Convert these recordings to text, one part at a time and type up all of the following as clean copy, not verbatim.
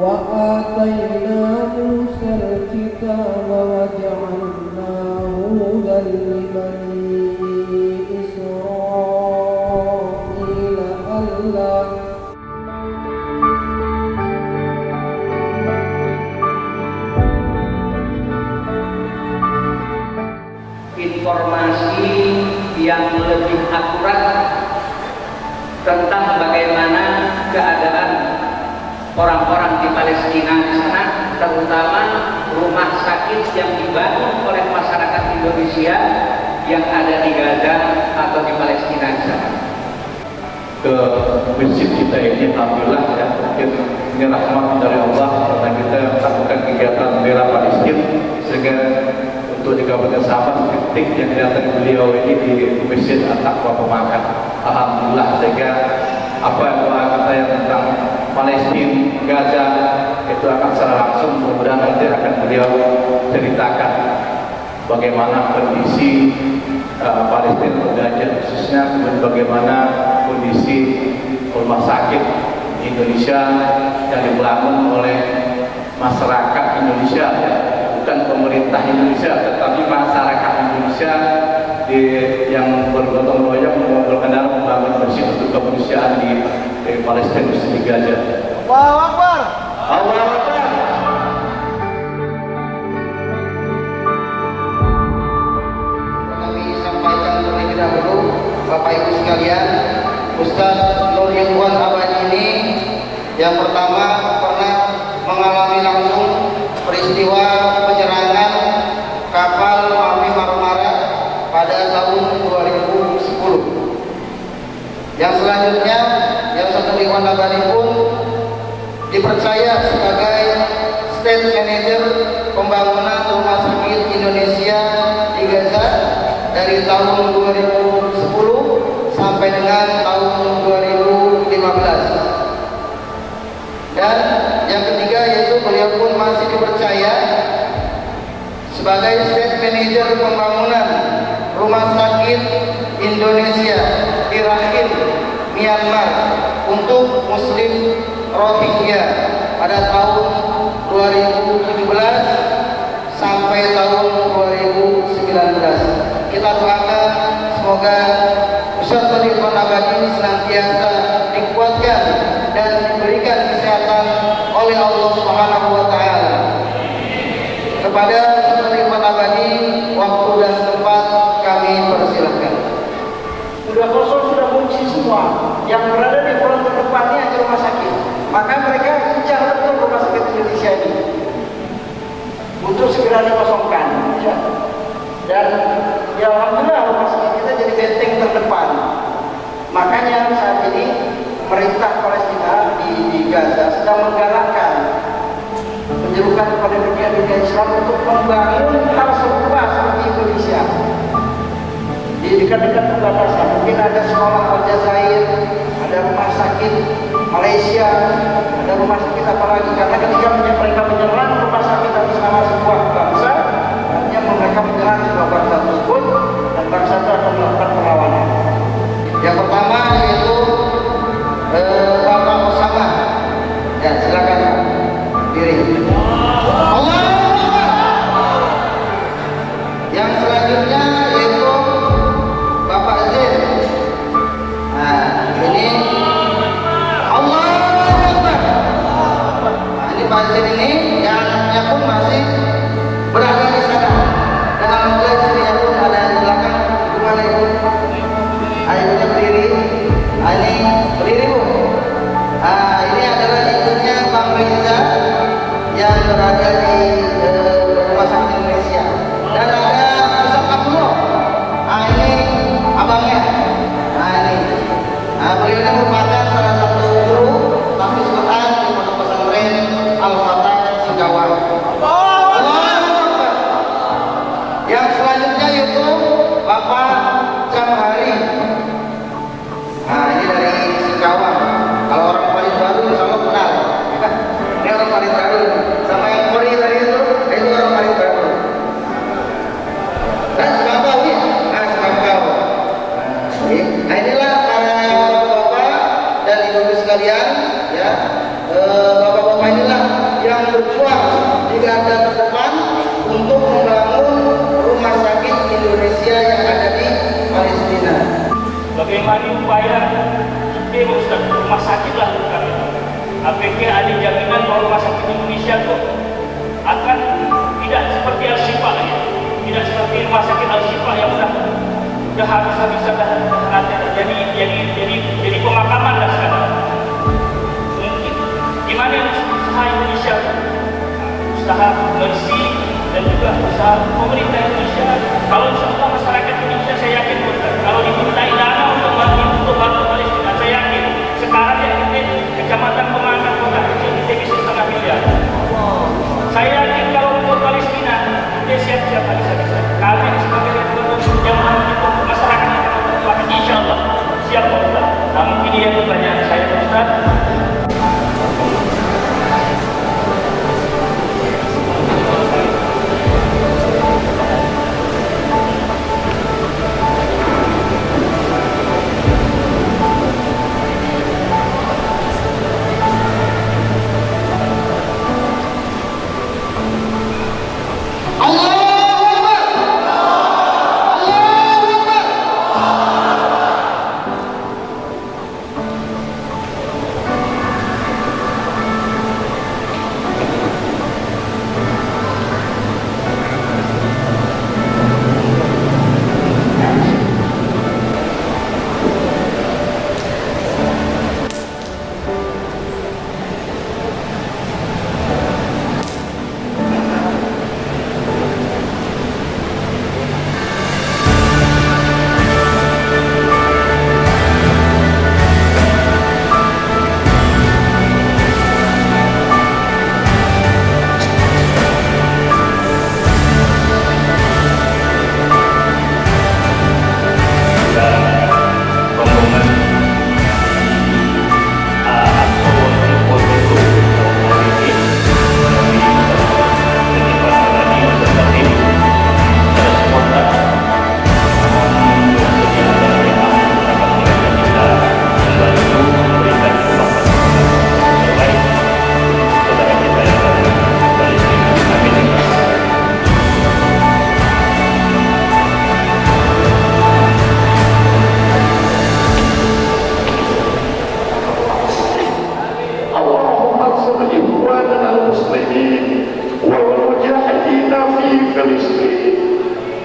وآتينا موسى الكتاب وجعلناه هدى لبني إسرائيل ألا informasi yang lebih akurat tentang bagaimana keadaan orang-orang di Palestina di sana, terutama rumah sakit yang dibangun oleh masyarakat Indonesia yang ada di Gaza atau di Palestina di sana. Ke masjid kita ini alhamdulillah ya, mungkin ini rahmat dari Allah karena kita melakukan kegiatan bela Palestina, sehingga untuk di Kabupaten Sabah titik yang didatangi beliau ini di Masjid At-Taqwa Pemakan. Alhamdulillah, sehingga apa yang doa kita yang tentang Palestina, Gaza itu akan secara langsung mudah-mudahan nanti akan beliau ceritakan bagaimana kondisi Palestina Gaza khususnya, bagaimana kondisi rumah sakit Indonesia yang dibangun oleh masyarakat Indonesia ya. Bukan pemerintah Indonesia, tetapi masyarakat Indonesia yang bergotong royong berkendara membangun masjid untuk kemanusiaan di Palestina di Gaza. Allahu Akbar. Allahu Akbar. Kami sampaikan terlebih dahulu, Bapak Ibu sekalian, Ustaz Nur Ridwan Abadi ini yang pertama pernah mengalami langsung peristiwa penyerangan kapal Mavi Marmara pada tahun 2010. Yang selanjutnya, yang satu Ridwan Abadi pun dipercaya sebagai State Manager pembangunan rumah sakit Indonesia di Gaza dari tahun 2010 sampai dengan tahun 2015. Dan yang ketiga yaitu beliau pun masih dipercaya sebagai State Manager pembangunan rumah sakit Indonesia di Rakhine, Myanmar untuk Muslim Rohingya pada tahun 2017 sampai tahun 2019. Kita doakan semoga Ustaz Ridwan Abadi senantiasa dikuatkan dan diberikan kesehatan oleh Allah Subhanahu wa taala. Kepada Ustaz Ridwan Abadi, waktu dan tempat kami persilahkan. Sudah kosong, sudah kunci semua. Yang berada di front terdepannya di rumah sakit. Maka mereka kejar betul rumah sakit Indonesia ini untuk segera dikosongkan. Ya. Dan ya alhamdulillah rumah sakit kita jadi benteng terdepan. Makanya saat ini pemerintah Palestina di Gaza sedang menggalakkan menyerukan kepada dunia Islam untuk membangun hal serupa seperti Indonesia di dekat-dekat perbatasan. Mungkin ada sekolah Aljazair, ada rumah sakit Malaysia, ada rumah sakit apa lagi, karena ketika mereka menyerang rumah sakit atas nama sebuah bangsa, artinya mereka menyerang sebuah bangsa tersebut dan bangsa itu akan melakukan perlawanan. Yang pertama yaitu Bapak Osama. Ya, silakan Pak. Diri. Allah. Yang selanjutnya yaitu Bapak Zain. Nah, ini Allah. Nah, ini Pak Zain ini yang anaknya pun masih berada di sana. Dan alhamdulillah istrinya pun ada di belakang. Gimana Ibu? Ibunya berdiri. Ini berdiri Bu. Ini adalah ibunya Bang Reza yang berada di rumah sakit Indonesia. Dan ada Ustaz Abdullah. Ini abangnya. Ini. Beliau ini merupakan salah satu guru tahfiz Quran di Pondok Pesantren Al-Fatah Singkawang. Yang selanjutnya yaitu Bapak Jamhari. Ini dari Singkawang. Kalau orang paling baru insya Allah kenal. Ini orang paling baru. Sama yang Kori tadi itu orang paling baru. Dan Singkawang ya. Singkawang. Nah inilah para bapak dan ibu-ibu sekalian ya. Bapak-bapak inilah akan berjuang di garda terdepan untuk membangun rumah sakit Indonesia yang ada di Palestina. Bagaimana upaya kita Ustaz, rumah sakit lakukan itu? Apakah ada jaminan bahwa rumah sakit Indonesia itu akan tidak seperti Al-Syifa ya? Tidak seperti rumah sakit Al-Syifa yang udah habis-habisan jadi pemakaman dah sekarang. Mungkin gimana usaha Indonesia, usaha Mercy dan juga usaha pemerintah Indonesia? Kalau insyaAllah masyarakat Indonesia saya yakin kalau dimintai dana untuk bantu Palestina, saya yakin sekarang yang kita kecamatan Pemangang kota kecil kita bisa 1,5 miliar. Saya yakin kalau untuk Palestina kita siap-siap bisa. Kami sebagai yang untuk masyarakat yang akan insyaallah siap Ustaz. Nah, mungkin ini pertanyaan saya Ustaz.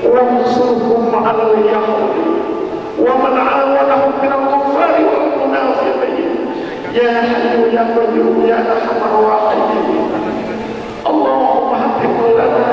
وانصرهم على اليهود ومن عاونهم من الكفار والمنافقين يا حي يا قيوم يا ارحم الراحمين اللهم اهدنا لنا